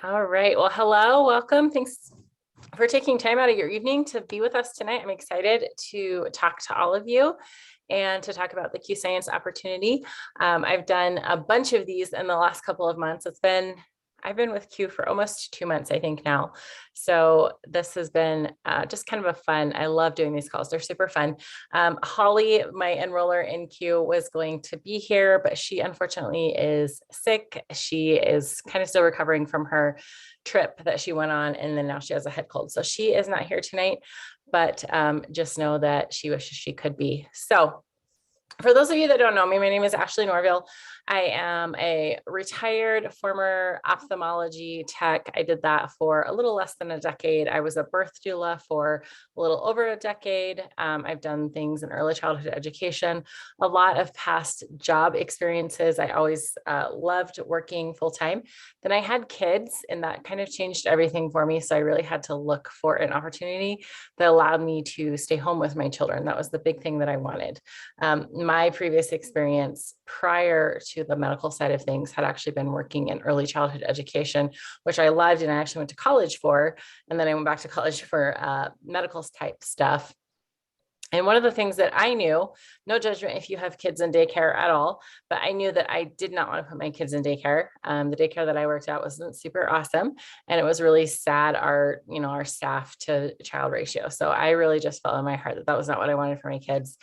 All right. Well, hello, welcome. Thanks for taking time out of your evening to be with us tonight. I'm excited to talk to all of you and to talk about the Q Science opportunity. I've done a bunch of these in the last couple of months. I've been with Q for almost 2 months, I think now. So this has been just kind of a fun, I love doing these calls. They're super fun. Holly, my enroller in Q, was going to be here, but she unfortunately is sick. She is kind of still recovering from her trip that she went on, and then now she has a head cold. So she is not here tonight, but just know that she wishes she could be. So for those of you that don't know me, my name is Ashley Norville. I am a retired former ophthalmology tech. I did that for a little less than a decade. I was a birth doula for a little over a decade. I've done things in early childhood education, a lot of past job experiences. I always loved working full time. Then I had kids, and that kind of changed everything for me. So I really had to look for an opportunity that allowed me to stay home with my children. That was the big thing that I wanted. My previous experience prior to the medical side of things had actually been working in early childhood education, which I loved and I actually went to college for. And then I went back to college for medical type stuff. And one of the things that I knew, no judgment if you have kids in daycare at all, but I knew that I did not want to put my kids in daycare. The daycare that I worked at wasn't super awesome. And it was really sad, our staff to child ratio. So I really just felt in my heart that that was not what I wanted for my kids.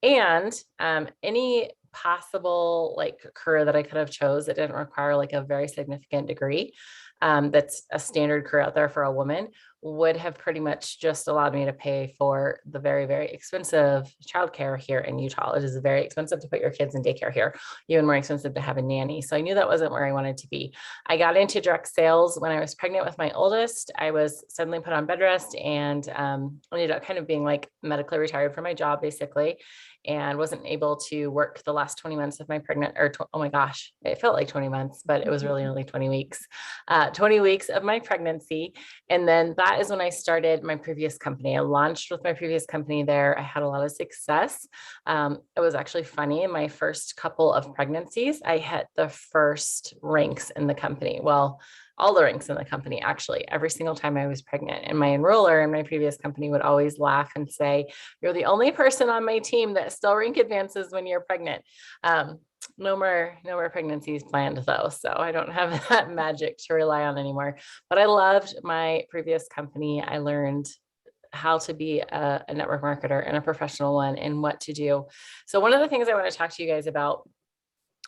And any possible career that I could have chose that didn't require like a very significant degree, that's a standard career out there for a woman, would have pretty much just allowed me to pay for the very, very expensive childcare here in Utah. It is very expensive to put your kids in daycare here, even more expensive to have a nanny. So I knew that wasn't where I wanted to be. I got into direct sales when I was pregnant with my oldest. I was suddenly put on bed rest and ended up kind of being like medically retired from my job, basically, and wasn't able to work the last 20 months of my oh my gosh, it felt like 20 months, but it was really only 20 weeks, 20 weeks of my pregnancy. And then that is when I started my previous company. I launched with my previous company there. I had a lot of success. It was actually funny. In my first couple of pregnancies, I hit the first ranks in the company. Well, all the ranks in the company, actually, every single time I was pregnant. And my enroller in my previous company would always laugh and say, "You're the only person on my team that still rank advances when you're pregnant." No more pregnancies planned though. So I don't have that magic to rely on anymore. But I loved my previous company. I learned how to be a network marketer and a professional one and what to do. So one of the things I want to talk to you guys about,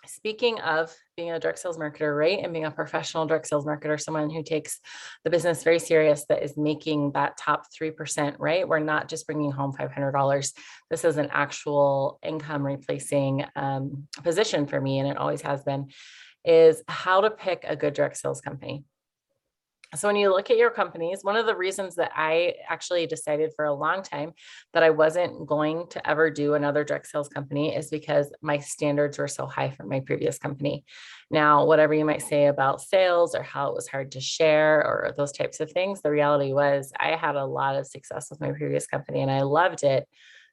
speaking of being a direct sales marketer, right? And being a professional direct sales marketer, someone who takes the business very serious, that is making that top 3%, right? We're not just bringing home $500. This is an actual income replacing position for me. And it always has been, is how to pick a good direct sales company. So when you look at your companies, one of the reasons that I actually decided for a long time that I wasn't going to ever do another direct sales company is because my standards were so high for my previous company. Now, whatever you might say about sales or how it was hard to share or those types of things, the reality was I had a lot of success with my previous company and I loved it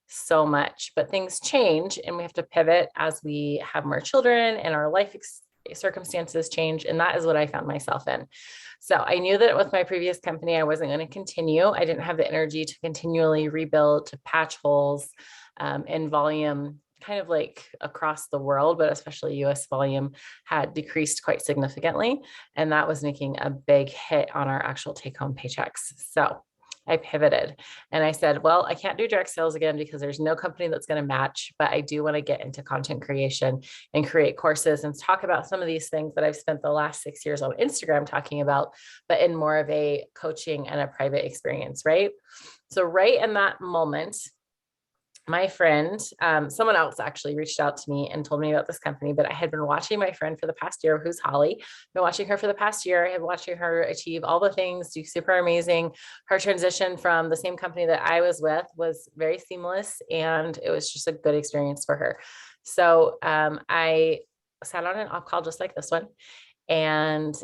so much. But things change and we have to pivot as we have more children and our life circumstances change. And that is what I found myself in. So I knew that with my previous company, I wasn't going to continue. I didn't have the energy to continually rebuild, to patch holes, in volume, kind of like across the world, but especially US volume had decreased quite significantly. And that was making a big hit on our actual take home paychecks. So I pivoted and I said, well, I can't do direct sales again because there's no company that's going to match, but I do want to get into content creation and create courses and talk about some of these things that I've spent the last 6 years on Instagram talking about, but in more of a coaching and a private experience, right? So right in that moment, my friend, someone else actually reached out to me and told me about this company, but I had been watching my friend for the past year, who's Holly. I've been watching her for the past year. I have been watching her achieve all the things, do super amazing. Her transition from the same company that I was with was very seamless, and it was just a good experience for her. So I sat on an off call just like this one, and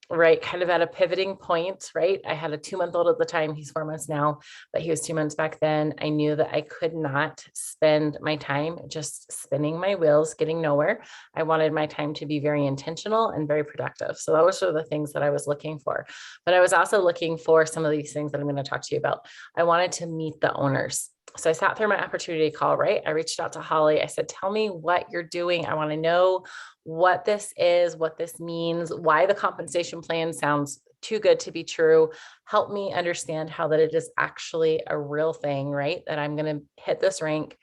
right, kind of at a pivoting point, right? I had a 2-month-old at the time. He's 4 months now, but he was 2 months back then. I knew that I could not spend my time just spinning my wheels, getting nowhere. I wanted my time to be very intentional and very productive. So those were the things that I was looking for. But I was also looking for some of these things that I'm going to talk to you about. I wanted to meet the owners. So I sat through my opportunity call, right? I reached out to Holly. I said, tell me what you're doing. I want to know what this is, what this means, why the compensation plan sounds too good to be true. Help me understand how that it is actually a real thing, right? That I'm going to hit this rank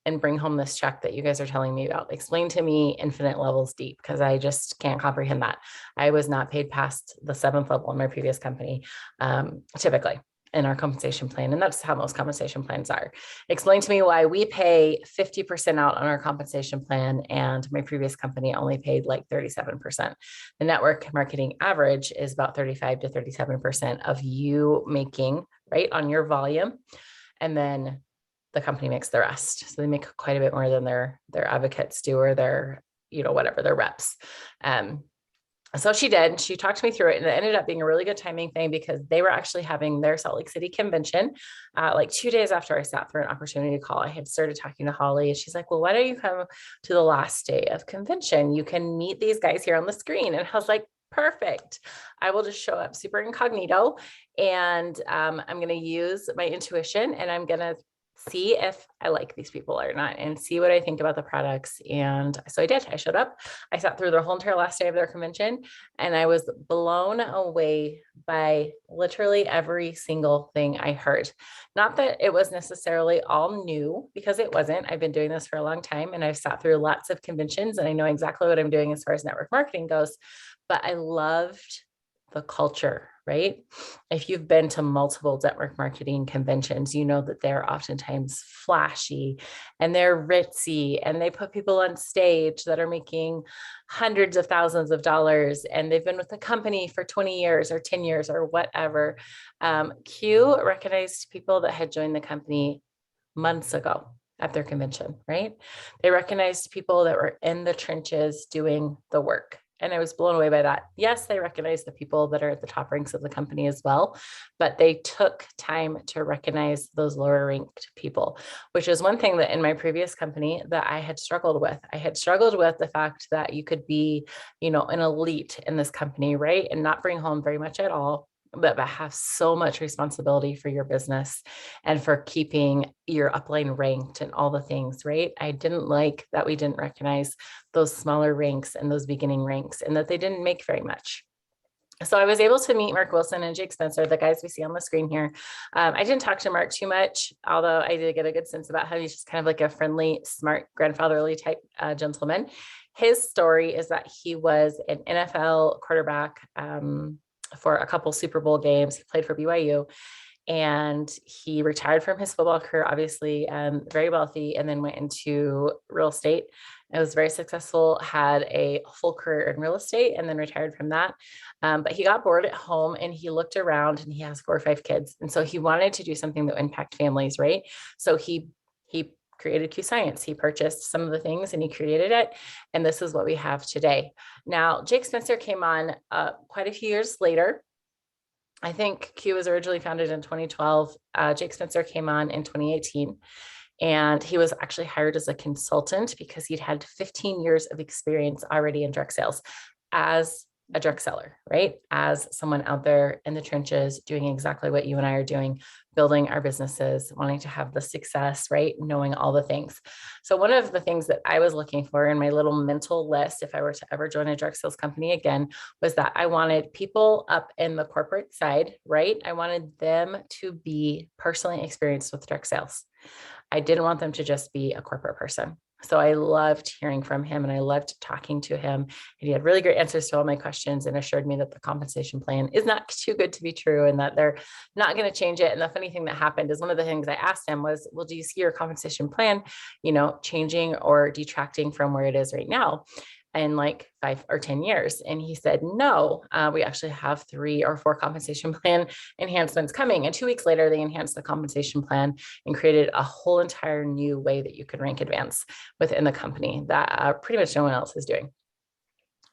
and bring home this check that you guys are telling me about. Explain to me infinite levels deep, because I just can't comprehend that. I was not paid past the 7th level in my previous company, typically in our compensation plan. And that's how most compensation plans are. Explain to me why we pay 50% out on our compensation plan, and my previous company only paid like 37%. The network marketing average is about 35 to 37% of you making, right, on your volume. And then the company makes the rest. So they make quite a bit more than their advocates do, or their, whatever, their reps. So she did. She talked me through it, and it ended up being a really good timing thing, because they were actually having their Salt Lake City convention like 2 days after I sat through an opportunity call. I had started talking to Holly, and she's like, well, why don't you come to the last day of convention? You can meet these guys here on the screen. And I was like, perfect. I will just show up super incognito, and I'm going to use my intuition, and I'm going to see if I like these people or not, and see what I think about the products. And so I did. I showed up. I sat through the whole entire last day of their convention, and I was blown away by literally every single thing I heard. Not that it was necessarily all new, because it wasn't. I've been doing this for a long time, and I've sat through lots of conventions, and I know exactly what I'm doing as far as network marketing goes. But I loved the culture, right? If you've been to multiple network marketing conventions, you know that they're oftentimes flashy and they're ritzy, and they put people on stage that are making hundreds of thousands of dollars, and they've been with the company for 20 years or 10 years or whatever. Q recognized people that had joined the company months ago at their convention, right? They recognized people that were in the trenches doing the work. And I was blown away by that. Yes, they recognize the people that are at the top ranks of the company as well, but they took time to recognize those lower ranked people, which is one thing that in my previous company that I had struggled with. I had struggled with the fact that you could be, an elite in this company, right? And not bring home very much at all, but have so much responsibility for your business and for keeping your upline ranked and all the things, right? I didn't like that we didn't recognize those smaller ranks and those beginning ranks, and that they didn't make very much. So I was able to meet Mark Wilson and Jake Spencer, the guys we see on the screen here. I didn't talk to Mark too much, although I did get a good sense about how he's just kind of like a friendly, smart, grandfatherly type gentleman. His story is that he was an NFL quarterback for a couple Super Bowl games. He played for BYU, and he retired from his football career, obviously very wealthy, and then went into real estate. It was very successful, had a full career in real estate, and then retired from that. But he got bored at home, and he looked around, and he has 4 or 5 kids. And so he wanted to do something that would impact families, right? So he created Q Science. He purchased some of the things and he created it. And this is what we have today. Now, Jake Spencer came on quite a few years later. I think Q was originally founded in 2012. Jake Spencer came on in 2018. And he was actually hired as a consultant because he'd had 15 years of experience already in direct sales as a direct seller, right? As someone out there in the trenches doing exactly what you and I are doing, building our businesses, wanting to have the success, right? Knowing all the things. So one of the things that I was looking for in my little mental list, if I were to ever join a direct sales company again, was that I wanted people up in the corporate side, right? I wanted them to be personally experienced with direct sales. I didn't want them to just be a corporate person. So I loved hearing from him, and I loved talking to him, and he had really great answers to all my questions and assured me that the compensation plan is not too good to be true and that they're not going to change it. And the funny thing that happened is one of the things I asked him was, well, do you see your compensation plan, changing or detracting from where it is right now in like 5 or 10 years? And he said, no, we actually have 3 or 4 compensation plan enhancements coming. And 2 weeks later, they enhanced the compensation plan and created a whole entire new way that you could rank advance within the company that pretty much no one else is doing.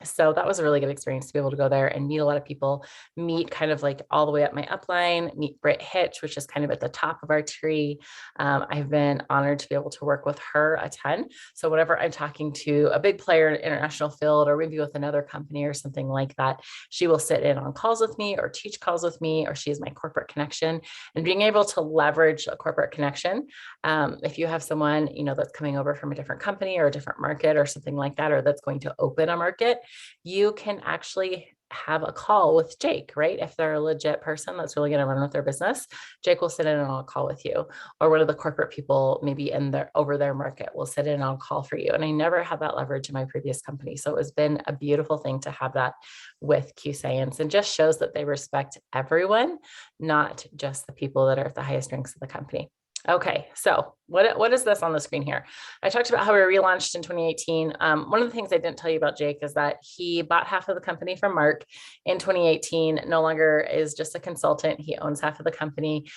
So that was a really good experience to be able to go there and meet a lot of people, meet kind of like all the way up my upline, meet Britt Hitch, which is kind of at the top of our tree. I've been honored to be able to work with her a ton. So whenever I'm talking to a big player in the international field, or maybe with another company or something like that, she will sit in on calls with me or teach calls with me, or she is my corporate connection. And being able to leverage a corporate connection, if you have someone, that's coming over from a different company or a different market or something like that, or that's going to open a market, you can actually have a call with Jake, right? If they're a legit person that's really going to run with their business, Jake will sit in on a call with you, or one of the corporate people maybe over their market will sit in on a call for you. And I never had that leverage in my previous company. So it's been a beautiful thing to have that with Q Science, and just shows that they respect everyone, not just the people that are at the highest ranks of the company. Okay, so what is this on the screen here? I talked about how we relaunched in 2018. One of the things I didn't tell you about Jake is that he bought half of the company from Mark in 2018, no longer is just a consultant. He owns half of the company.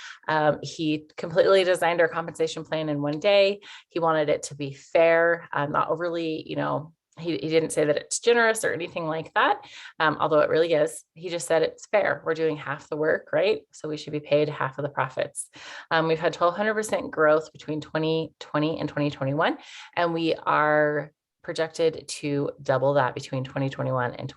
He completely designed our compensation plan in one day. He wanted it to be fair, not overly, he didn't say that it's generous or anything like that, although it really is. He just said it's fair. We're doing half the work, right? So we should be paid half of the profits. We've had 1,200% growth between 2020 and 2021, and we are projected to double that between 2021 and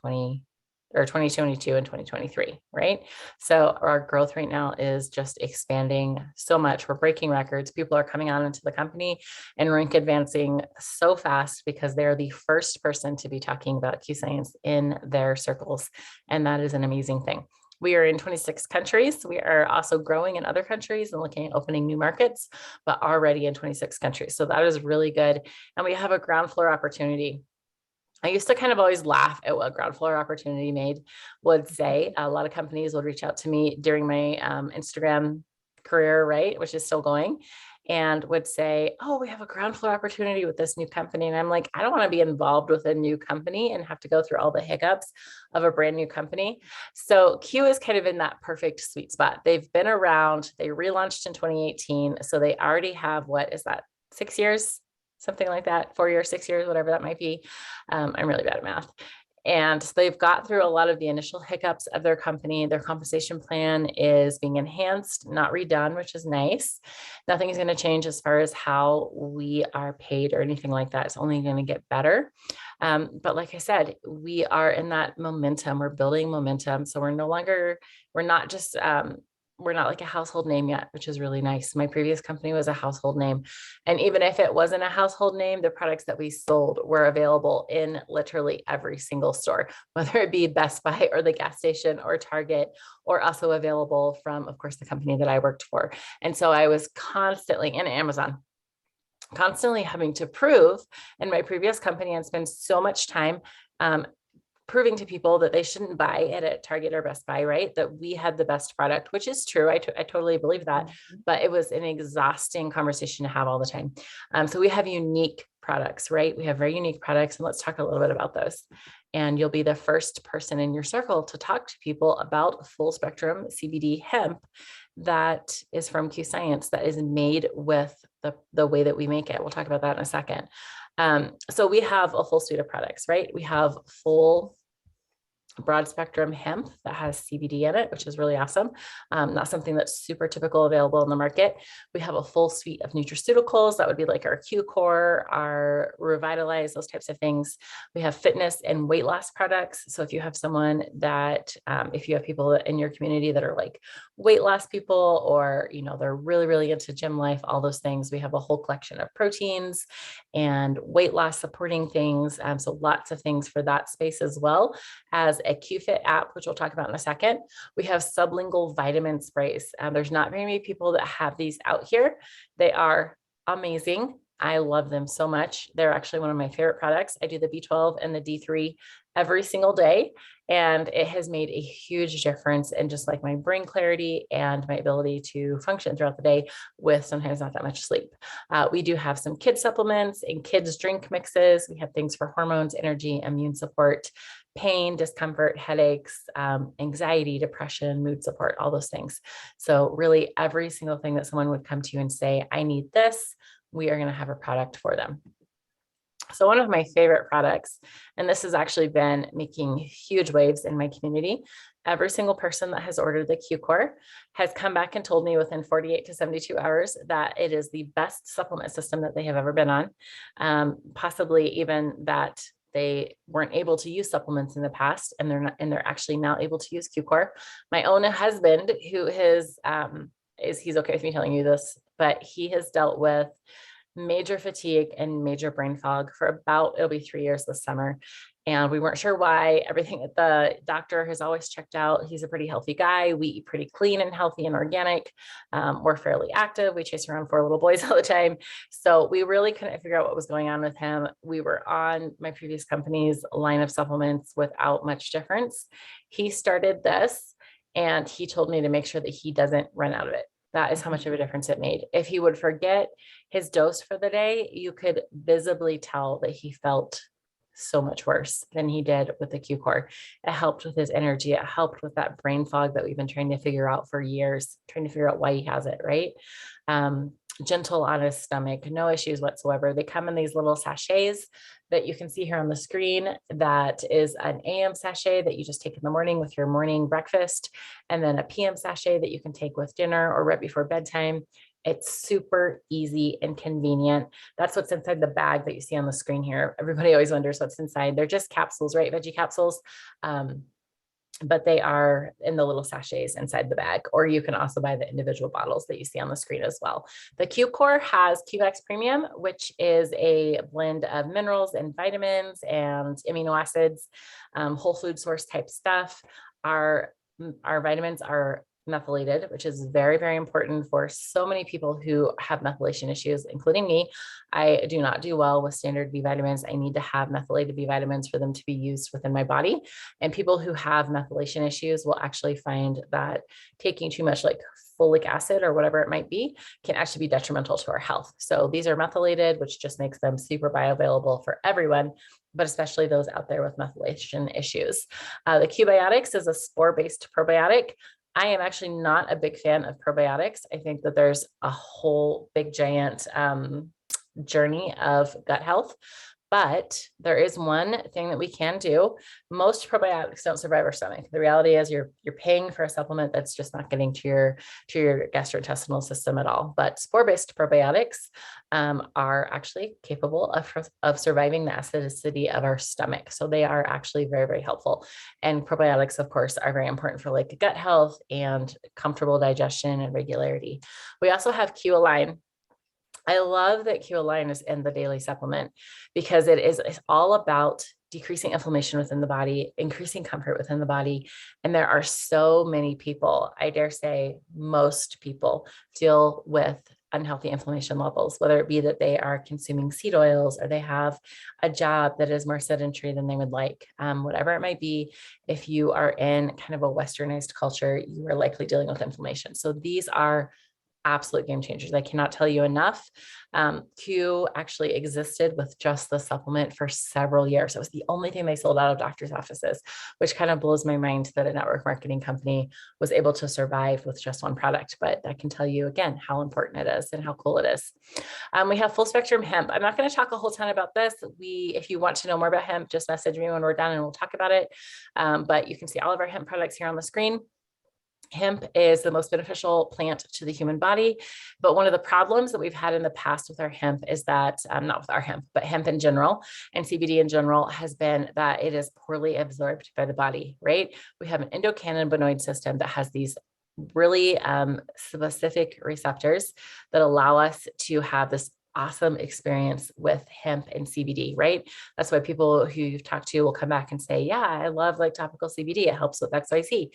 2022 and 2023, right? So our growth right now is just expanding so much. We're breaking records. People are coming on into the company and rank advancing so fast because they're the first person to be talking about Q Science in their circles. And that is an amazing thing. We are in 26 countries. We are also growing in other countries and looking at opening new markets, but already in 26 countries. So that is really good. And we have a ground floor opportunity. I used to kind of always laugh at what ground floor opportunity made would say. A lot of companies would reach out to me during my Instagram career, right, which is still going, and would say, oh, we have a ground floor opportunity with this new company. And I'm like, I don't want to be involved with a new company and have to go through all the hiccups of a brand new company. So Q is kind of in that perfect sweet spot. They've been around, they relaunched in 2018. So they already have, what is that, 6 years? Something like that, 4 years, 6 years, whatever that might be. I'm really bad at math. And so they've got through a lot of the initial hiccups of their company. Their compensation plan is being enhanced, not redone, which is nice. Nothing is going to change as far as how we are paid or anything like that. It's only going to get better. But like I said, we are in that momentum. We're building momentum. So we're not like a household name yet, which is really nice. My previous company was a household name. And even if it wasn't a household name, the products that we sold were available in literally every single store, whether it be Best Buy or the gas station or Target, or also available from, of course, the company that I worked for. And so I was constantly in Amazon, constantly having to prove in my previous company and spend so much time proving to people that they shouldn't buy at a Target or Best Buy, right? That we had the best product, which is true. I totally believe that, but it was an exhausting conversation to have all the time. So we have unique products, right? We have very unique products, and let's talk a little bit about those. And you'll be the first person in your circle to talk to people about full spectrum CBD hemp that is from Q Science, that is made with the way that we make it. We'll talk about that in a second. So we have a full suite of products, right? We have full broad spectrum hemp that has CBD in it, which is really awesome. Not something that's super typical available in the market. We have a full suite of nutraceuticals that would be like our Q Core, our Revitalize, those types of things. We have fitness and weight loss products. So if you have someone that, if you have people in your community that are like weight loss people, or, they're really, really into gym life, all those things, we have a whole collection of proteins and weight loss supporting things. So lots of things for that space, as well as a QFit app, which we'll talk about in a second. We have sublingual vitamin sprays. There's not very many people that have these out here. They are amazing. I love them so much. They're actually one of my favorite products. I do the B12 and the D3 every single day, and it has made a huge difference in just like my brain clarity and my ability to function throughout the day with sometimes not that much sleep. We do have some kid supplements and kids drink mixes. We have things for hormones, energy, immune support, pain, discomfort, headaches, anxiety, depression, mood support, all those things. So really every single thing that someone would come to you and say, I need this, we are going to have a product for them. So one of my favorite products, and this has actually been making huge waves in my community. Every single person that has ordered the Q-Core has come back and told me within 48 to 72 hours that it is the best supplement system that they have ever been on. Possibly even that they weren't able to use supplements in the past, and they're actually now able to use Q-Core. My own husband, who he's okay with me telling you this, but he has dealt with major fatigue and major brain fog for it'll be 3 years this summer. And we weren't sure why. Everything at the doctor has always checked out. He's a pretty healthy guy. We eat pretty clean and healthy and organic. We're fairly active. We chase around 4 little boys all the time. So we really couldn't figure out what was going on with him. We were on my previous company's line of supplements without much difference. He started this and he told me to make sure that he doesn't run out of it. That is how much of a difference it made. If he would forget his dose for the day, you could visibly tell that he felt so much worse than he did with the Q-Core. It helped with his energy. It helped with that brain fog that we've been trying to figure out for years, trying to figure out why he has it, right? Gentle on his stomach, no issues whatsoever. They come in these little sachets that you can see here on the screen. That is an AM sachet that you just take in the morning with your morning breakfast, and then a PM sachet that you can take with dinner or right before bedtime. It's super easy and convenient. That's what's inside the bag that you see on the screen here. Everybody always wonders what's inside. They're just capsules, right? Veggie capsules. But they are in the little sachets inside the bag, or you can also buy the individual bottles that you see on the screen as well. The Q-Core has QX Premium, which is a blend of minerals and vitamins and amino acids, whole food source type stuff. Our vitamins are methylated, which is very, very important for so many people who have methylation issues, including me. I do not do well with standard B vitamins. I need to have methylated B vitamins for them to be used within my body. And people who have methylation issues will actually find that taking too much like folic acid or whatever it might be can actually be detrimental to our health. So these are methylated, which just makes them super bioavailable for everyone, but especially those out there with methylation issues. The Q-Biotics is a spore-based probiotic. I am actually not a big fan of probiotics. I think that there's a whole big giant journey of gut health, but there is one thing that we can do. Most probiotics don't survive our stomach. The reality is you're paying for a supplement that's just not getting to your gastrointestinal system at all. But spore-based probiotics are actually capable of surviving the acidity of our stomach. So they are actually very, very helpful. And probiotics, of course, are very important for like gut health and comfortable digestion and regularity. We also have Q-Align. I love that Q-Align is in the daily supplement because it's all about decreasing inflammation within the body, increasing comfort within the body. And there are so many people, I dare say most people, deal with unhealthy inflammation levels, whether it be that they are consuming seed oils or they have a job that is more sedentary than they would like, whatever it might be. If you are in kind of a westernized culture, you are likely dealing with inflammation. So these are absolute game changers. I cannot tell you enough. Q actually existed with just the supplement for several years. It was the only thing they sold out of doctors' offices, which kind of blows my mind that a network marketing company was able to survive with just one product. But I can tell you again how important it is and how cool it is. We have full spectrum hemp. I'm not going to talk a whole ton about this. If you want to know more about hemp, just message me when we're done and we'll talk about it. But you can see all of our hemp products here on the screen. Hemp is the most beneficial plant to the human body. But one of the problems that we've had in the past with our hemp is that, not with our hemp, but hemp in general and CBD in general has been that it is poorly absorbed by the body, right? We have an endocannabinoid system that has these really specific receptors that allow us to have this awesome experience with hemp and CBD, right? That's why people who you've talked to will come back and say, yeah, I love like topical CBD. It helps with XYZ.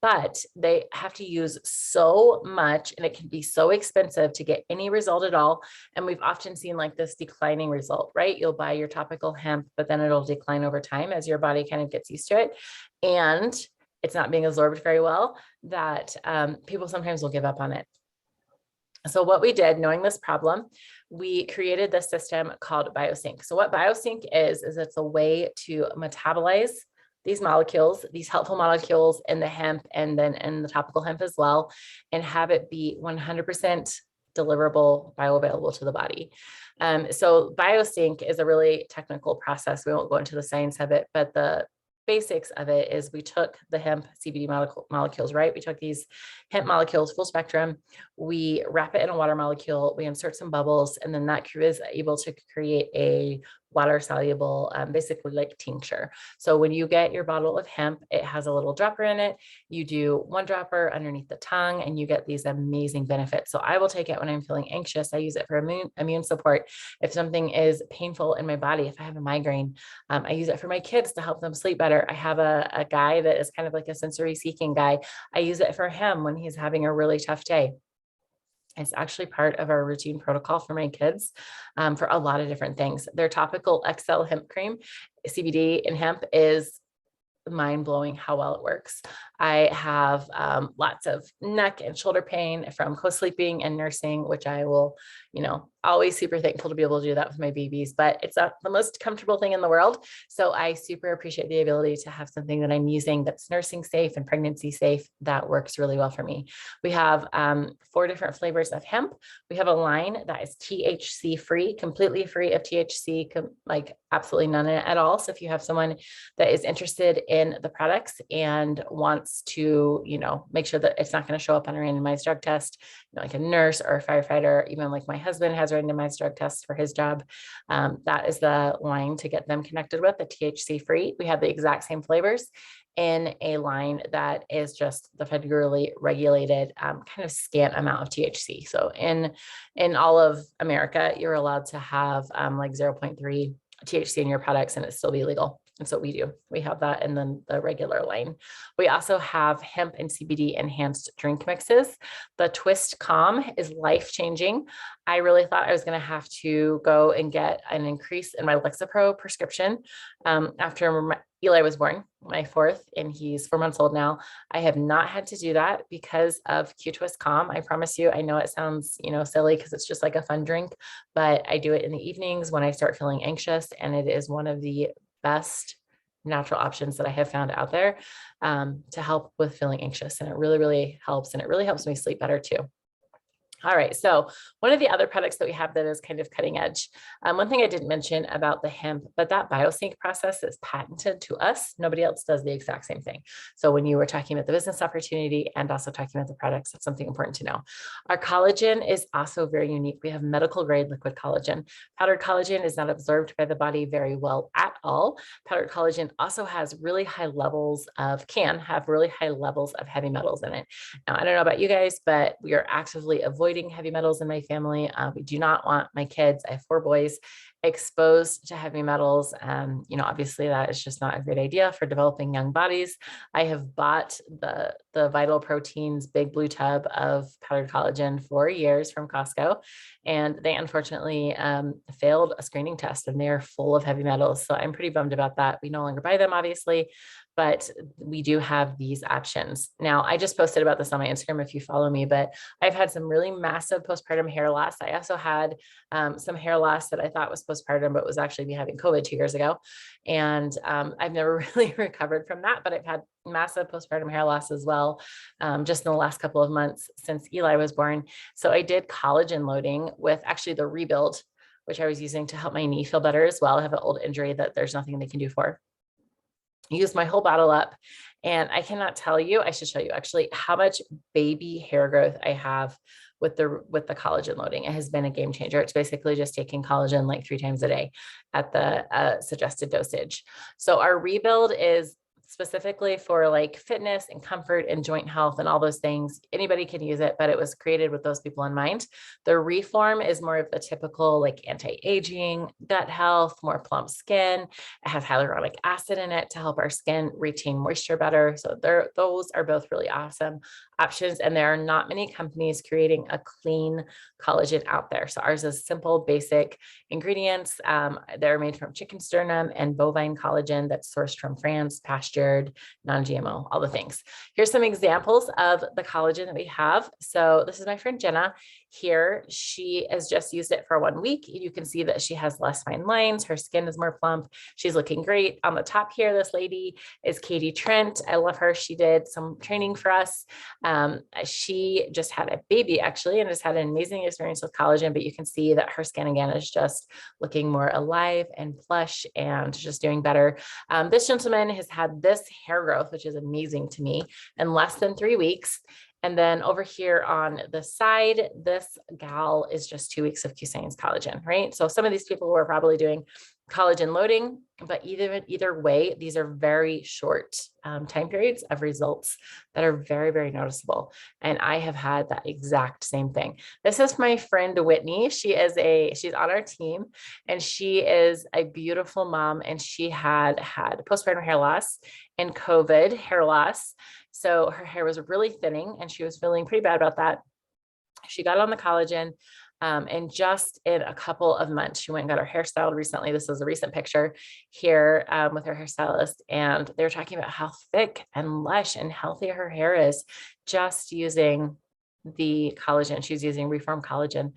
But they have to use so much and it can be so expensive to get any result at all. And we've often seen like this declining result, right? You'll buy your topical hemp, but then it'll decline over time as your body kind of gets used to it. And it's not being absorbed very well, that people sometimes will give up on it. So what we did, knowing this problem, we created this system called BioSync. So what BioSync is it's a way to metabolize these molecules, these helpful molecules in the hemp and then in the topical hemp as well, and have it be 100% deliverable, bioavailable to the body. So biosync is a really technical process. We won't go into the science of it, but the basics of it is we took the hemp CBD molecules, right? We took these hemp molecules, full spectrum, we wrap it in a water molecule, we insert some bubbles, and then that is able to create a water soluble, basically like tincture. So when you get your bottle of hemp, it has a little dropper in it. You do one dropper underneath the tongue and you get these amazing benefits. So I will take it when I'm feeling anxious. I use it for immune support. If something is painful in my body, if I have a migraine, I use it for my kids to help them sleep better. I have a guy that is kind of like a sensory seeking guy. I use it for him when he's having a really tough day. It's actually part of our routine protocol for my kids for a lot of different things. Their topical XL hemp cream, CBD and hemp, is mind blowing how well it works. I have lots of neck and shoulder pain from co-sleeping and nursing, which I will, always super thankful to be able to do that with my babies, but it's not the most comfortable thing in the world. So I super appreciate the ability to have something that I'm using that's nursing safe and pregnancy safe that works really well for me. We have 4 different flavors of hemp. We have a line that is THC free, completely free of THC, like absolutely none at all. So if you have someone that is interested in the products and wants to, make sure that it's not going to show up on a randomized drug test, like a nurse or a firefighter, even like my husband has randomized drug tests for his job. That is the line to get them connected with, the THC free. We have the exact same flavors in a line that is just the federally regulated kind of scant amount of THC. So in all of America, you're allowed to have like 0.3 THC in your products and it still be legal. And so we do. We have that in the regular line. We also have hemp and CBD enhanced drink mixes. The Twist Calm is life-changing. I really thought I was going to have to go and get an increase in my Lexapro prescription after Eli was born, my 4th, and he's 4 months old now. I have not had to do that because of Q-Twist Calm. I promise you, I know it sounds, silly because it's just like a fun drink, but I do it in the evenings when I start feeling anxious, and it is one of the best natural options that I have found out there to help with feeling anxious. And it really, really helps. And it really helps me sleep better too. All right. So one of the other products that we have that is kind of cutting edge. One thing I didn't mention about the hemp, but that biosync process is patented to us. Nobody else does the exact same thing. So when you were talking about the business opportunity and also talking about the products, that's something important to know. Our collagen is also very unique. We have medical grade liquid collagen. Powdered collagen is not absorbed by the body very well at all. Powdered collagen also has really high levels can have really high levels of heavy metals in it. Now, I don't know about you guys, but we are actively avoiding heavy metals in my family. We do not want my kids, I have 4 boys, exposed to heavy metals. Obviously that is just not a great idea for developing young bodies. I have bought the Vital Proteins big blue tub of powdered collagen for years from Costco, and they unfortunately failed a screening test and they're full of heavy metals. So I'm pretty bummed about that. We no longer buy them, obviously, but we do have these options. Now, I just posted about this on my Instagram if you follow me, but I've had some really massive postpartum hair loss. I also had some hair loss that I thought was postpartum, but was actually me having COVID 2 years ago. And I've never really recovered from that, but I've had massive postpartum hair loss as well, just in the last couple of months since Eli was born. So I did collagen loading with actually the Rebuild, which I was using to help my knee feel better as well. I have an old injury that there's nothing they can do for. Use my whole bottle up, and I cannot tell you, I should show you actually how much baby hair growth I have with the collagen loading. It has been a game changer. It's basically just taking collagen like 3 times a day at the suggested dosage. So our Rebuild is specifically for like fitness and comfort and joint health and all those things. Anybody can use it, but it was created with those people in mind. The Reform is more of the typical like anti-aging, gut health, more plump skin. It has hyaluronic acid in it to help our skin retain moisture better. So those are both really awesome options. And there are not many companies creating a clean collagen out there. So ours is simple, basic ingredients. They're made from chicken sternum and bovine collagen that's sourced from France, pastured unpastured, non-GMO, all the things. Here's some examples of the collagen that we have. So this is my friend Jenna here. She has just used it for 1 week. You can see that she has less fine lines. Her skin is more plump. She's looking great. On the top here, this lady is Katie Trent. I love her. She did some training for us. She just had a baby actually, and has had an amazing experience with collagen, but you can see that her skin again is just looking more alive and plush and just doing better. This gentleman has had this hair growth, which is amazing to me, in less than 3 weeks. And then over here on the side, this gal is just 2 weeks of Q-Science collagen, right? So some of these people were probably doing collagen loading, but either way, these are very short time periods of results that are very, very noticeable. And I have had that exact same thing. This is my friend Whitney. She's on our team, and she is a beautiful mom, and she had postpartum hair loss and COVID hair loss. So her hair was really thinning and she was feeling pretty bad about that. She got on the collagen. And just in a couple of months, she went and got her hair styled recently. This is a recent picture here with her hairstylist. And they were talking about how thick and lush and healthy her hair is just using the collagen. She's using Reform Collagen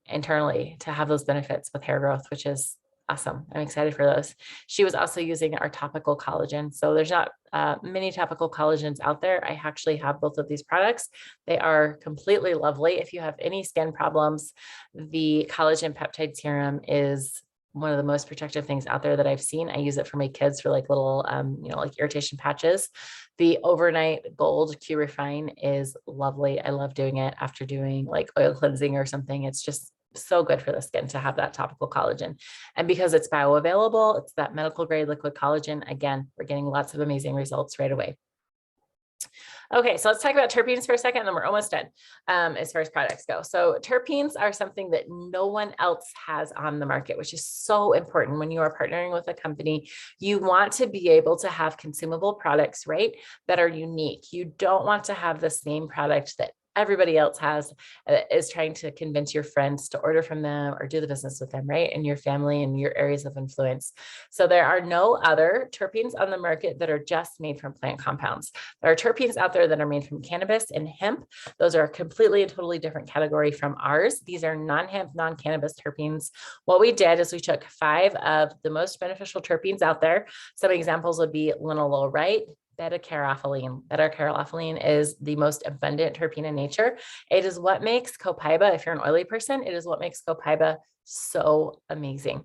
internally to have those benefits with hair growth, which is awesome. I'm excited for those. She was also using our topical collagen. So there's not many topical collagens out there. I actually have both of these products. They are completely lovely. If you have any skin problems, the collagen peptide serum is one of the most protective things out there that I've seen. I use it for my kids for like little, like irritation patches. The overnight gold Q Refine is lovely. I love doing it after doing like oil cleansing or something. It's just so good for the skin to have that topical collagen. And because it's bioavailable, it's that medical grade liquid collagen. Again, we're getting lots of amazing results right away. Okay, so let's talk about terpenes for a second, and then we're almost done as far as products go. So terpenes are something that no one else has on the market, which is so important when you are partnering with a company. You want to be able to have consumable products, right, that are unique. You don't want to have the same product that everybody else has, is trying to convince your friends to order from them or do the business with them, right? And your family and your areas of influence. So there are no other terpenes on the market that are just made from plant compounds. There are terpenes out there that are made from cannabis and hemp. Those are a completely and totally different category from ours. These are non-hemp, non-cannabis terpenes. What we did is we took 5 of the most beneficial terpenes out there. Some examples would be linalool, right? Beta-caryophyllene. Beta-caryophyllene is the most abundant terpene in nature. It is what makes copaiba, if you're an oily person, it is what makes copaiba so amazing.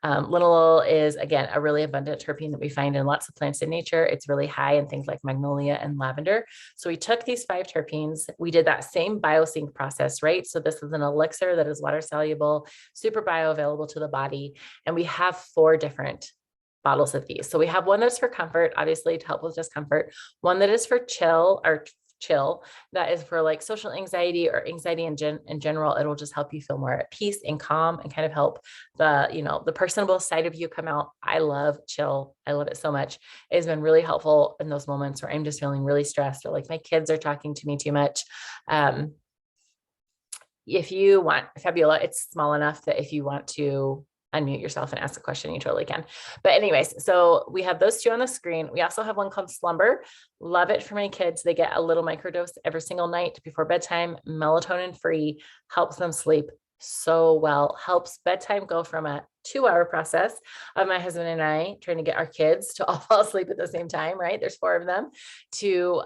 Linalool is, again, a really abundant terpene that we find in lots of plants in nature. It's really high in things like magnolia and lavender. So we took these 5 terpenes, we did that same biosync process, right? So this is an elixir that is water soluble, super bioavailable to the body. And we have 4 different bottles of these. So we have one that's for comfort, obviously to help with discomfort, one that is for chill, that is for like social anxiety or anxiety in general. It'll just help you feel more at peace and calm and kind of help the personable side of you come out. I love chill. I love it so much. It has been really helpful in those moments where I'm just feeling really stressed or like my kids are talking to me too much. If you want Fabula, it's small enough that if you want to unmute yourself and ask a question, you totally can. But anyways, so we have those 2 on the screen. We also have one called Slumber. Love it for my kids. They get a little microdose every single night before bedtime, melatonin free, helps them sleep so well, helps bedtime go from a 2-hour process of my husband and I trying to get our kids to all fall asleep at the same time, right? There's 4 of them, to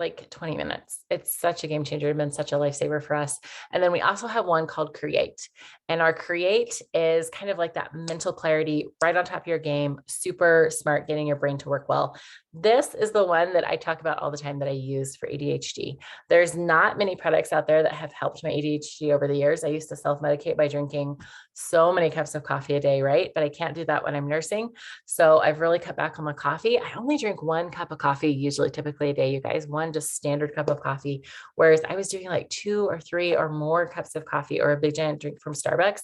like 20 minutes. It's such a game changer. It's been such a lifesaver for us. And then we also have one called Create. And our Create is kind of like that mental clarity, right on top of your game, super smart, getting your brain to work well. This is the one that I talk about all the time that I use for ADHD. There's not many products out there that have helped my ADHD over the years. I used to self-medicate by drinking so many cups of coffee a day, right? But I can't do that when I'm nursing. So I've really cut back on my coffee. I only drink 1 cup of coffee, usually typically a day, you guys, 1 just standard cup of coffee. Whereas I was doing like 2 or 3 or more cups of coffee or a big giant drink from Starbucks.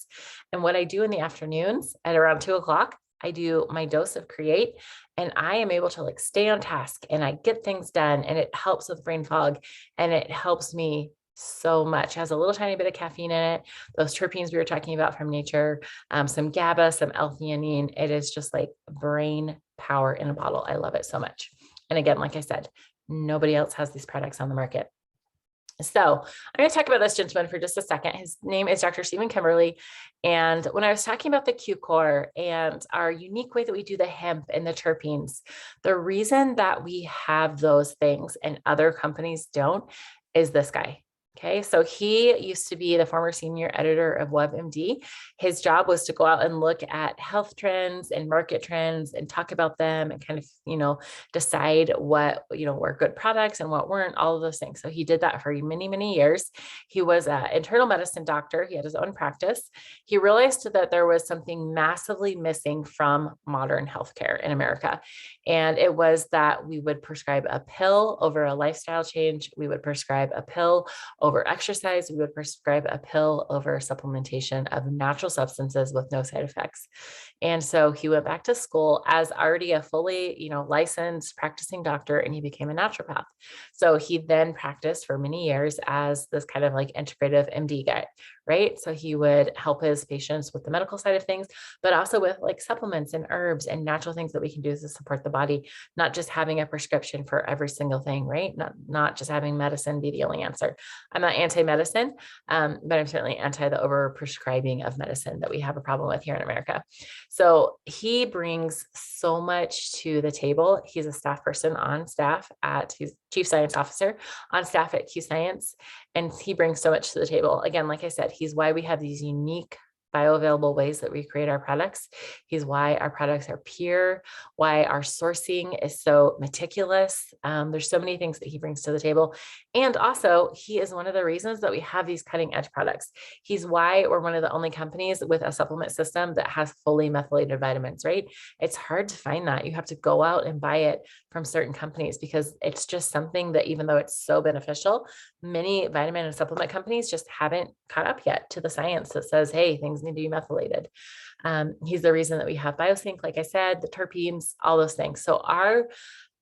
And what I do in the afternoons at around 2 o'clock, I do my dose of Create, and I am able to like stay on task and I get things done, and it helps with brain fog, and it helps me so much. It has a little tiny bit of caffeine in it. Those terpenes we were talking about from nature, some GABA, some L-theanine. It is just like brain power in a bottle. I love it so much. And again, like I said, nobody else has these products on the market. So I'm going to talk about this gentleman for just a second. His name is Dr. Stephen Kimberly. And when I was talking about the Q core and our unique way that we do the hemp and the terpenes, the reason that we have those things and other companies don't is this guy. Okay, so he used to be the former senior editor of WebMD. His job was to go out and look at health trends and market trends and talk about them and kind of, decide what, were good products and what weren't, all of those things. So he did that for many, many years. He was an internal medicine doctor. He had his own practice. He realized that there was something massively missing from modern healthcare in America. And it was that we would prescribe a pill over a lifestyle change. We would prescribe a pill over exercise. We would prescribe a pill over supplementation of natural substances with no side effects. And so he went back to school as already a fully, licensed practicing doctor, and he became a naturopath. So he then practiced for many years as this kind of like integrative MD guy, right? So he would help his patients with the medical side of things, but also with like supplements and herbs and natural things that we can do to support the body, not just having a prescription for every single thing, right? Not just having medicine be the only answer. I'm not anti-medicine, but I'm certainly anti the over-prescribing of medicine that we have a problem with here in America. So he brings so much to the table. He's a staff person on staff he's chief science officer on staff at Q Science, and he brings so much to the table. Again, like I said, he's why we have these unique bioavailable ways that we create our products. He's why our products are pure, why our sourcing is so meticulous. There's so many things that he brings to the table. And also, he is one of the reasons that we have these cutting edge products. He's why we're one of the only companies with a supplement system that has fully methylated vitamins, right? It's hard to find that. You have to go out and buy it from certain companies because it's just something that, even though it's so beneficial, many vitamin and supplement companies just haven't caught up yet to the science that says, hey, things need to be methylated. He's the reason that we have BioSync, like I said, the terpenes, all those things. So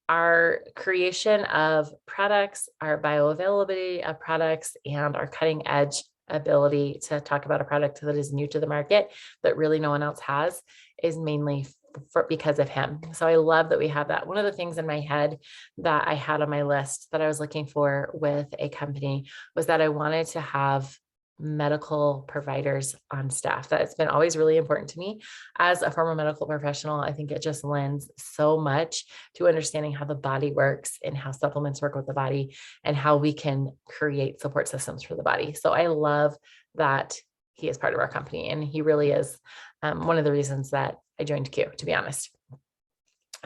our creation of products, our bioavailability of products, and our cutting edge ability to talk about a product that is new to the market that really no one else has is mainly because of him. So I love that we have that. One of the things in my head that I had on my list that I was looking for with a company was that I wanted to have medical providers on staff. That's been always really important to me as a former medical professional. I think it just lends so much to understanding how the body works and how supplements work with the body and how we can create support systems for the body. So I love that he is part of our company, and he really is one of the reasons that I joined Q, to be honest.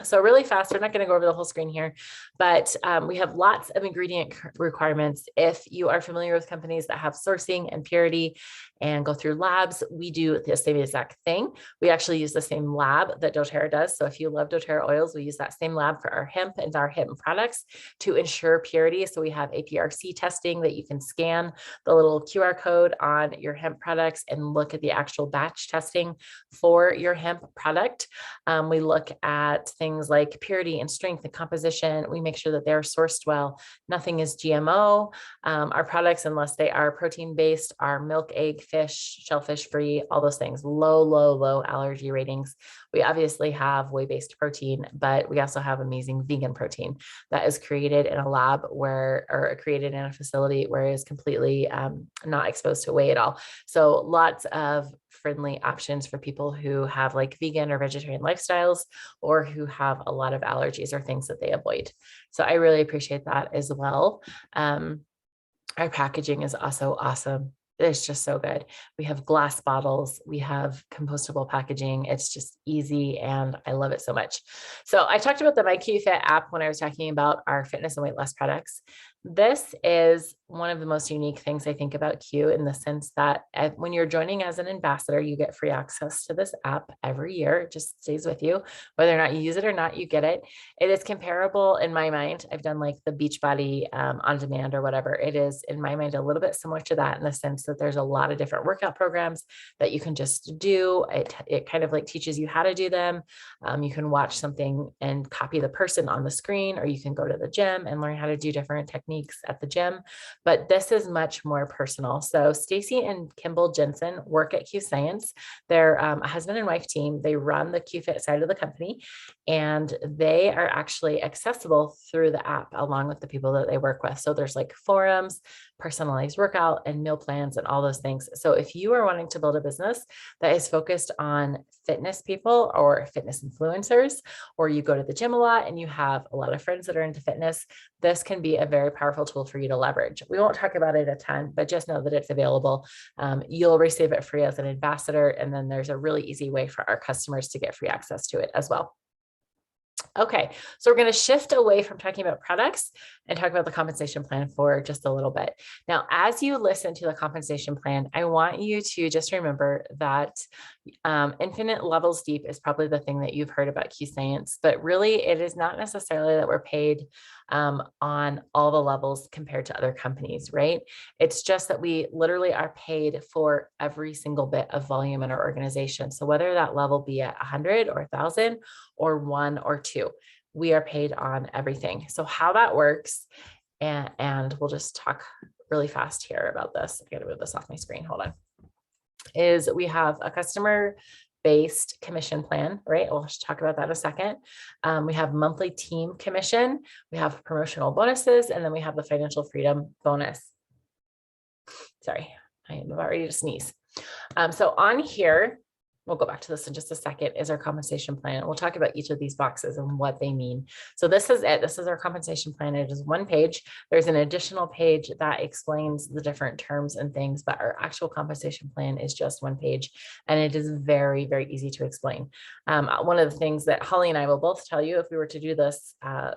So really fast, I'm not going to go over the whole screen here, but we have lots of ingredient requirements. If you are familiar with companies that have sourcing and purity and go through labs, we do the same exact thing. We actually use the same lab that doTERRA does. So if you love doTERRA oils, we use that same lab for our hemp and our hemp products to ensure purity. So we have APRC testing that you can scan the little QR code on your hemp products and look at the actual batch testing for your hemp product. We look at things like purity and strength and composition. We make sure that they're sourced well. Nothing is GMO. Our products, unless they are protein-based, are milk, egg, fish, shellfish free, all those things. Low allergy ratings. We obviously have whey-based protein, but we also have amazing vegan protein that is created in a lab or created in a facility where it is completely not exposed to whey at all. So lots of friendly options for people who have like vegan or vegetarian lifestyles or who have a lot of allergies or things that they avoid. So I really appreciate that as well. Our packaging is also awesome. It's just so good. We have glass bottles, we have compostable packaging. It's just easy and I love it so much. So I talked about the MyQFit app when I was talking about our fitness and weight loss products. This is one of the most unique things I think about Q in the sense that when you're joining as an ambassador, you get free access to this app every year. It just stays with you. Whether or not you use it or not, you get it. It is comparable in my mind. I've done like the Beachbody on demand or whatever. It is in my mind a little bit similar to that in the sense that there's a lot of different workout programs that you can just do. It kind of like teaches you how to do them. You can watch something and copy the person on the screen, or you can go to the gym and learn how to do different techniques techniques at the gym, but this is much more personal. So Stacy and Kimball Jensen work at Q Science. They're a husband and wife team. They run the QFit side of the company, and they are actually accessible through the app along with the people that they work with. So there's like forums, personalized workout, and meal plans, and all those things. So if you are wanting to build a business that is focused on fitness people or fitness influencers, or you go to the gym a lot and you have a lot of friends that are into fitness, this can be a very powerful tool for you to leverage. We won't talk about it a ton, but just know that it's available. You'll receive it free as an ambassador, and then there's a really easy way for our customers to get free access to it as well. Okay, so we're going to shift away from talking about products and talk about the compensation plan for just a little bit. Now, as you listen to the compensation plan, I want you to just remember that infinite levels deep is probably the thing that you've heard about Q Science, but really it is not necessarily that we're paid on all the levels compared to other companies, right? It's just that we literally are paid for every single bit of volume in our organization. So whether that level be at 100 or 1,000 or 1 or 2, we are paid on everything. So how that works, and we'll just talk really fast here about this. I got to move this off my screen. Hold on. Is we have a customer-based commission plan, right? We'll just talk about that in a second. We have monthly team commission, we have promotional bonuses, and then we have the financial freedom bonus. Sorry, I am about ready to sneeze. So on here, we'll go back to this in just a second, is our compensation plan. We'll talk about each of these boxes and what they mean. So this is it. This is our compensation plan. It is one page. There's an additional page that explains the different terms and things, but our actual compensation plan is just one page, and it is very, very easy to explain. One of the things that Holly and I will both tell you if we were to do this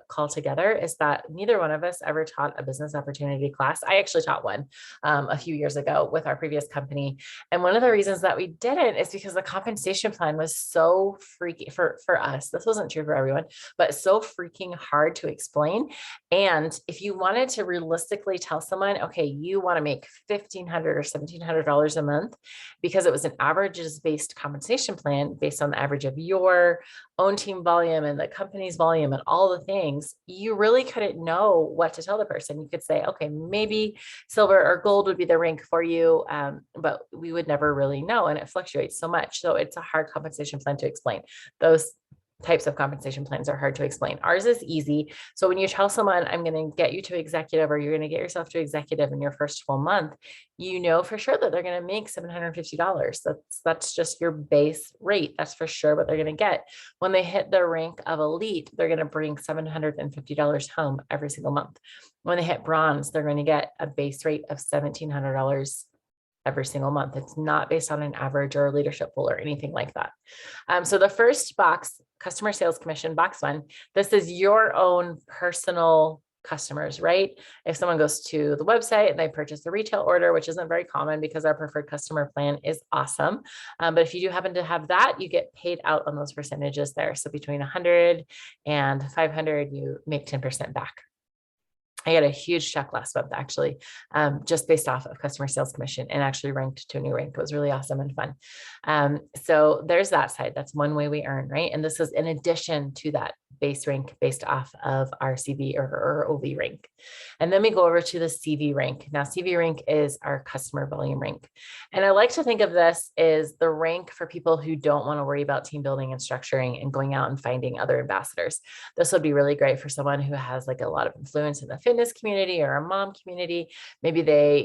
call together is that neither one of us ever taught a business opportunity class. I actually taught one a few years ago with our previous company. And one of the reasons that we didn't is because the compensation plan was so freaky for us. This wasn't true for everyone, but so freaking hard to explain. And if you wanted to realistically tell someone, okay, you want to make $1,500 or $1,700 a month, because it was an averages-based compensation plan based on the average of your own team volume and the company's volume and all the things, you really couldn't know what to tell the person. You could say, okay, maybe silver or gold would be the rank for you, but we would never really know, and it fluctuates so much. So it's a hard compensation plan to explain. Those types of compensation plans are hard to explain. Ours is easy. So when you tell someone, I'm going to get you to executive, or you're going to get yourself to executive in your first full month, you know for sure that they're going to make $750. That's just your base rate. That's for sure what they're going to get. When they hit the rank of elite, they're going to bring $750 home every single month. When they hit bronze, they're going to get a base rate of $1,700 every single month. It's not based on an average or a leadership pool or anything like that. So the first box, customer sales commission, box 1, this is your own personal customers, right? If someone goes to the website and they purchase a retail order, which isn't very common because our preferred customer plan is awesome. But if you do happen to have that, you get paid out on those percentages there. So between 100 and 500, you make 10% back. I got a huge check last month, actually, just based off of customer sales commission, and actually ranked to a new rank. It was really awesome and fun. So there's that side. That's one way we earn, right? And this is in addition to that base rank based off of our CV or OV rank. And then we go over to the CV rank. Now, CV rank is our customer volume rank. And I like to think of this as the rank for people who don't want to worry about team building and structuring and going out and finding other ambassadors. This would be really great for someone who has like a lot of influence in the fitness community or a mom community. Maybe they,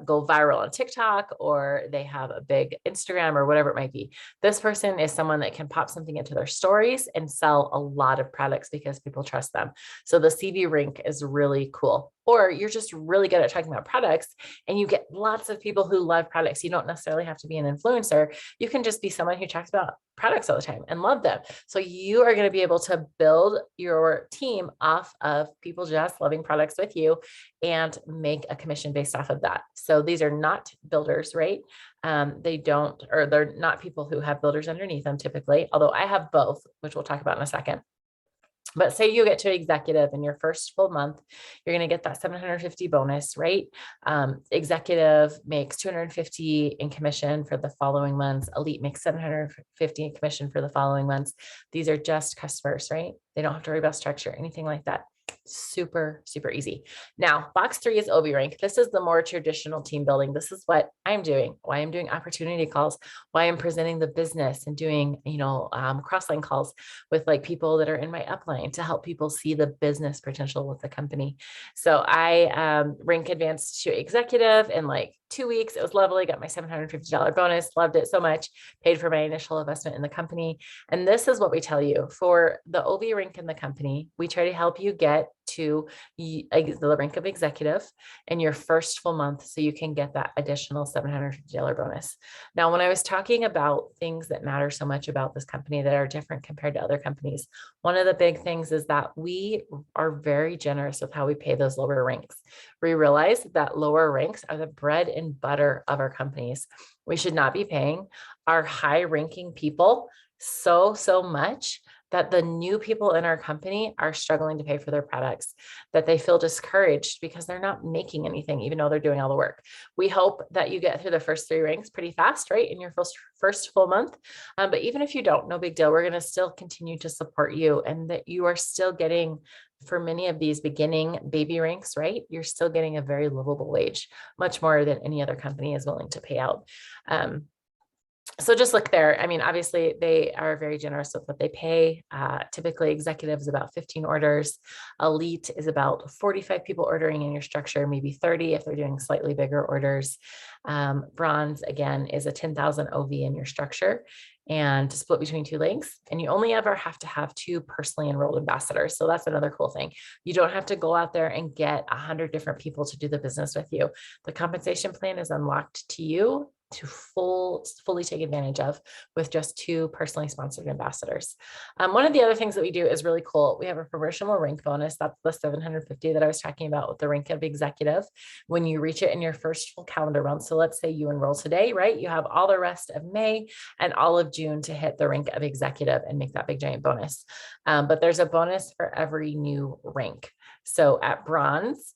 go viral on TikTok, or they have a big Instagram or whatever it might be. This person is someone that can pop something into their stories and sell a lot of products because people trust them. So the CV rank is really cool. Or you're just really good at talking about products and you get lots of people who love products. You don't necessarily have to be an influencer. You can just be someone who talks about products all the time and love them. So you are going to be able to build your team off of people just loving products with you and make a commission based off of that. So these are not builders, right? They're not people who have builders underneath them typically, although I have both, which we'll talk about in a second. But say you get to executive in your first full month, you're going to get that 750 bonus, right? Executive makes 250 in commission for the following months. Elite makes 750 in commission for the following months. These are just customers, right? They don't have to worry about structure, anything like that. Super, super easy. Now, box 3 is OB rank. This is the more traditional team building. This is what I'm doing, why I'm doing opportunity calls, why I'm presenting the business and doing, cross-line calls with like people that are in my upline to help people see the business potential with the company. So I rank advanced to executive in like 2 weeks. It was lovely. Got my $750 bonus. Loved it so much. Paid for my initial investment in the company. And this is what we tell you for the OB rank in the company. We try to help you get to the rank of executive in your first full month so you can get that additional $750 bonus. Now, when I was talking about things that matter so much about this company that are different compared to other companies, one of the big things is that we are very generous with how we pay those lower ranks. We realize that lower ranks are the bread and butter of our companies. We should not be paying our high ranking people so much that the new people in our company are struggling to pay for their products, that they feel discouraged because they're not making anything, even though they're doing all the work. We hope that you get through the first 3 ranks pretty fast, right? In your first full month. But even if you don't, no big deal. We're going to still continue to support you, and that you are still getting, for many of these beginning baby ranks, right? You're still getting a very livable wage, much more than any other company is willing to pay out. So just look there. I mean, obviously they are very generous with what they pay. Typically executive is about 15 orders. Elite is about 45 people ordering in your structure, maybe 30 if they're doing slightly bigger orders. Bronze, again, is a 10,000 OV in your structure and split between 2 links. And you only ever have to have 2 personally enrolled ambassadors. So that's another cool thing. You don't have to go out there and get 100 different people to do the business with you. The compensation plan is unlocked to you to fully take advantage of with just 2 personally sponsored ambassadors. One of the other things that we do is really cool. We have a promotional rank bonus. That's the 750 that I was talking about with the rank of executive when you reach it in your first full calendar month. So let's say you enroll today, right? You have all the rest of May and all of June to hit the rank of executive and make that big giant bonus. But there's a bonus for every new rank. So at bronze,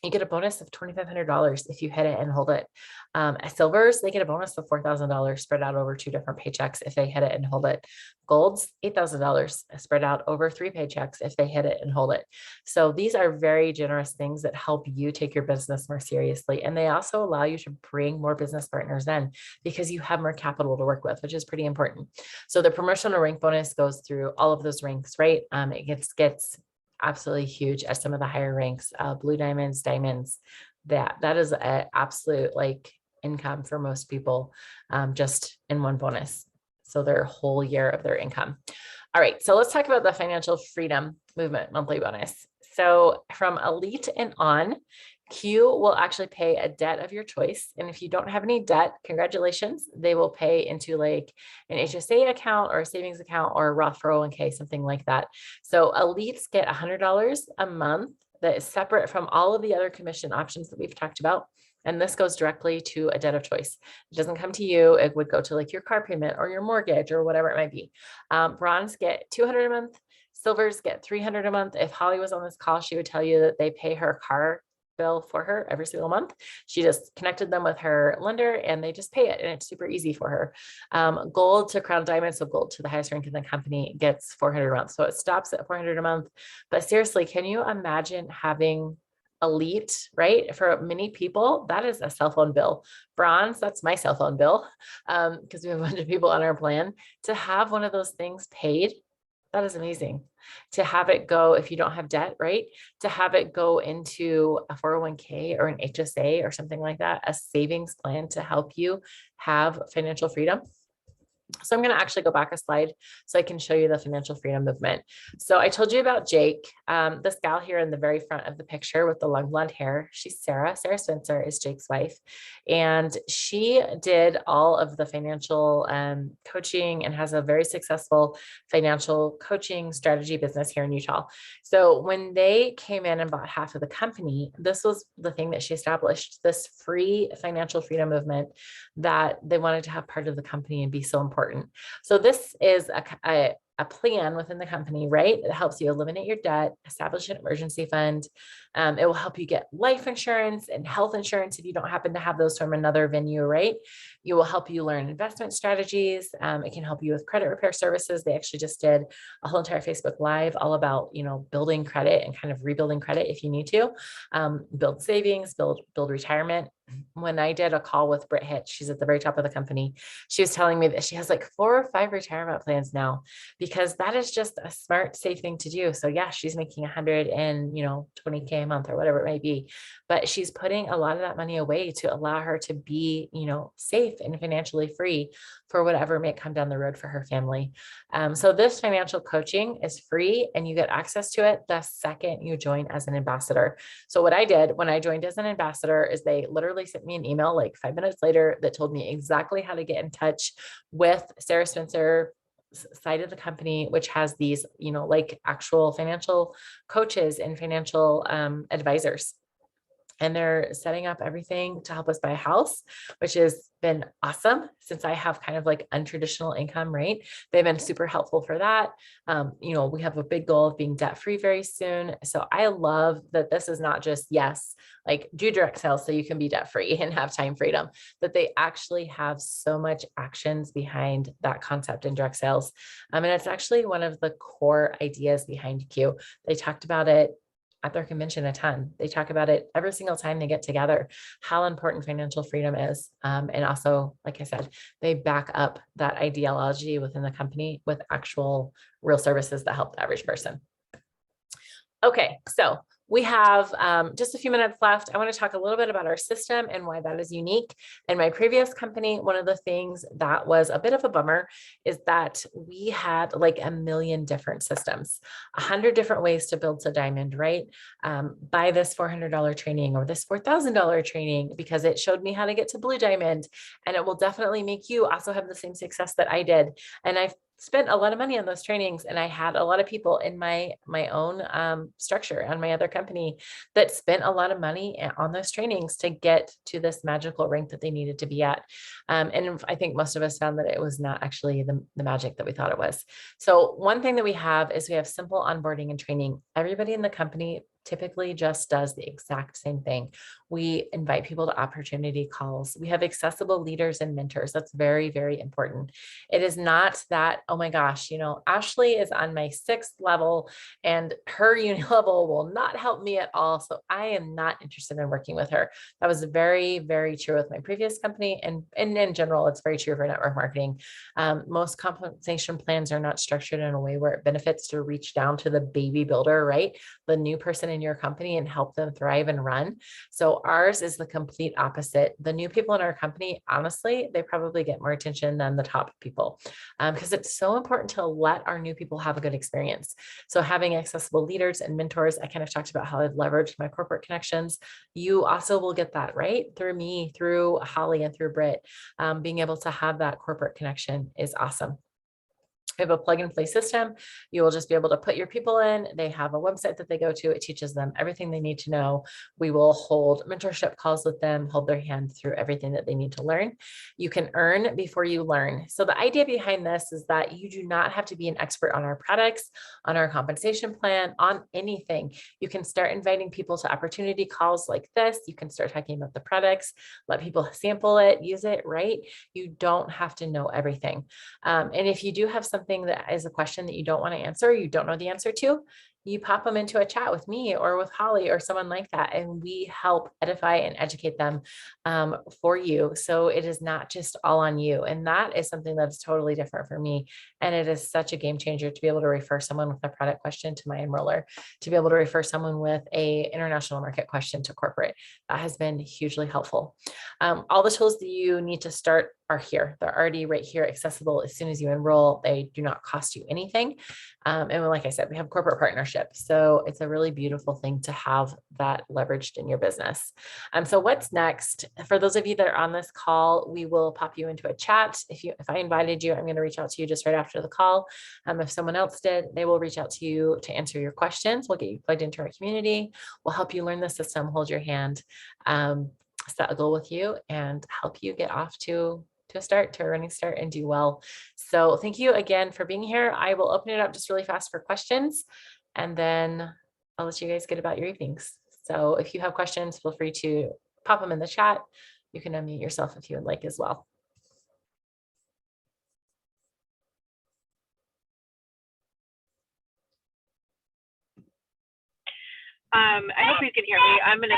you get a bonus of $2,500 if you hit it and hold it. At silvers, they get a bonus of $4,000 spread out over 2 different paychecks if they hit it and hold it. Golds, $8,000 spread out over 3 paychecks if they hit it and hold it. So these are very generous things that help you take your business more seriously. And they also allow you to bring more business partners in because you have more capital to work with, which is pretty important. So the promotional rank bonus goes through all of those ranks, right? It gets absolutely huge at some of the higher ranks, blue diamonds, diamonds. That is an absolute like income for most people, just in one bonus. So their whole year of their income. All right, so let's talk about the financial freedom movement monthly bonus. So from elite and on, Q will actually pay a debt of your choice. And if you don't have any debt, congratulations, they will pay into like an HSA account or a savings account or a Roth 401k, something like that. So elites get $100 a month that is separate from all of the other commission options that we've talked about. And this goes directly to a debt of choice. It doesn't come to you. It would go to like your car payment or your mortgage or whatever it might be. Bronze get $200 a month. Silvers get $300 a month. If Holly was on this call, she would tell you that they pay her car bill for her every single month. She just connected them with her lender and they just pay it. And it's super easy for her. Gold to crown diamond. So gold to the highest rank in the company gets $400 a month. So it stops at $400 a month. But seriously, can you imagine having elite, right? For many people, that is a cell phone bill. Bronze, that's my cell phone bill. Because we have a bunch of people on our plan. To have one of those things paid, that is amazing. To have it go, if you don't have debt, right? To have it go into a 401k or an HSA or something like that, a savings plan to help you have financial freedom. So I'm going to actually go back a slide so I can show you the financial freedom movement. So I told you about Jake, this gal here in the very front of the picture with the long blonde hair. She's Sarah. Sarah Spencer is Jake's wife. And she did all of the financial coaching and has a very successful financial coaching strategy business here in Utah. So when they came in and bought half of the company, this was the thing that she established, this free financial freedom movement that they wanted to have part of the company and be so important. So this is a plan within the company, right? That helps you eliminate your debt, establish an emergency fund. It will help you get life insurance and health insurance if you don't happen to have those from another venue, right? You will help you learn investment strategies. It can help you with credit repair services. They actually just did a whole entire Facebook Live all about, building credit and kind of rebuilding credit if you need to, build savings, build retirement. When I did a call with Britt Hitch, she's at the very top of the company. She was telling me that she has like 4 or 5 retirement plans now, because that is just a smart, safe thing to do. So yeah, she's making 120K a month or whatever it may be, but she's putting a lot of that money away to allow her to be, safe and financially free for whatever may come down the road for her family. So this financial coaching is free, and you get access to it the second you join as an ambassador. So what I did when I joined as an ambassador is they literally sent me an email like 5 minutes later that told me exactly how to get in touch with Sarah Spencer side of the company, which has these, like actual financial coaches and financial advisors. And they're setting up everything to help us buy a house, which has been awesome since I have kind of like untraditional income, right? They've been super helpful for that. We have a big goal of being debt-free very soon. So I love that this is not just, yes, like do direct sales so you can be debt-free and have time freedom, that they actually have so much actions behind that concept in direct sales. And it's actually one of the core ideas behind Q. They talked about it at their convention a ton. They talk about it every single time they get together, how important financial freedom is. And also, like I said, they back up that ideology within the company with actual real services that help the average person. Okay, so we have just a few minutes left. I want to talk a little bit about our system and why that is unique. In my previous company, one of the things that was a bit of a bummer is that we had like a million different systems, 100 different ways to build to diamond, right? Buy this $400 training or this $4,000 training because it showed me how to get to blue diamond, and it will definitely make you also have the same success that I did. And I've spent a lot of money on those trainings, and I had a lot of people in my own structure on my other company that spent a lot of money on those trainings to get to this magical rank that they needed to be at. And I think most of us found that it was not actually the magic that we thought it was. So one thing that we have is we have simple onboarding and training. Everybody in the company typically just does the exact same thing. We invite people to opportunity calls. We have accessible leaders and mentors. That's very, very important. It is not that, oh my gosh, Ashley is on my 6th level and her uni level will not help me at all. So I am not interested in working with her. That was very, very true with my previous company. And in general, it's very true for network marketing. Most compensation plans are not structured in a way where it benefits to reach down to the baby builder, right? The new person in your company and help them thrive and run. So ours is the complete opposite. The new people in our company, honestly, they probably get more attention than the top people because it's so important to let our new people have a good experience. So having accessible leaders and mentors, I kind of talked about how I've leveraged my corporate connections. You also will get that, right? Through me, through Holly, and through Britt. Being able to have that corporate connection is awesome. We have a plug and play system. You will just be able to put your people in. They have a website that they go to. It teaches them everything they need to know. We will hold mentorship calls with them, hold their hand through everything that they need to learn. You can earn before you learn. So the idea behind this is that you do not have to be an expert on our products, on our compensation plan, on anything. You can start inviting people to opportunity calls like this. You can start talking about the products, let people sample it, use it, right? You don't have to know everything. And if you do have something that is a question that you don't want to answer, you don't know the answer to, you pop them into a chat with me or with Holly or someone like that, and we help edify and educate them for you. So it is not just all on you. And that is something that's totally different for me. And it is such a game changer to be able to refer someone with a product question to my enroller, to be able to refer someone with a international market question to corporate. That has been hugely helpful. All the tools that you need to start are here. They're already right here, accessible as soon as you enroll. They do not cost you anything. And like I said, we have corporate partnerships. So it's a really beautiful thing to have that leveraged in your business. So what's next? For those of you that are on this call, we will pop you into a chat. If I invited you, I'm going to reach out to you just right after the call. If someone else did, they will reach out to you to answer your questions. We'll get you plugged into our community. We'll help you learn the system, hold your hand, set a goal with you, and help you get off to a start, to a running start, and do well. So thank you again for being here. I will open it up just really fast for questions, and then I'll let you guys get about your evenings. So if you have questions, feel free to pop them in the chat. You can unmute yourself if you would like as well. I hope you can hear me. I'm going to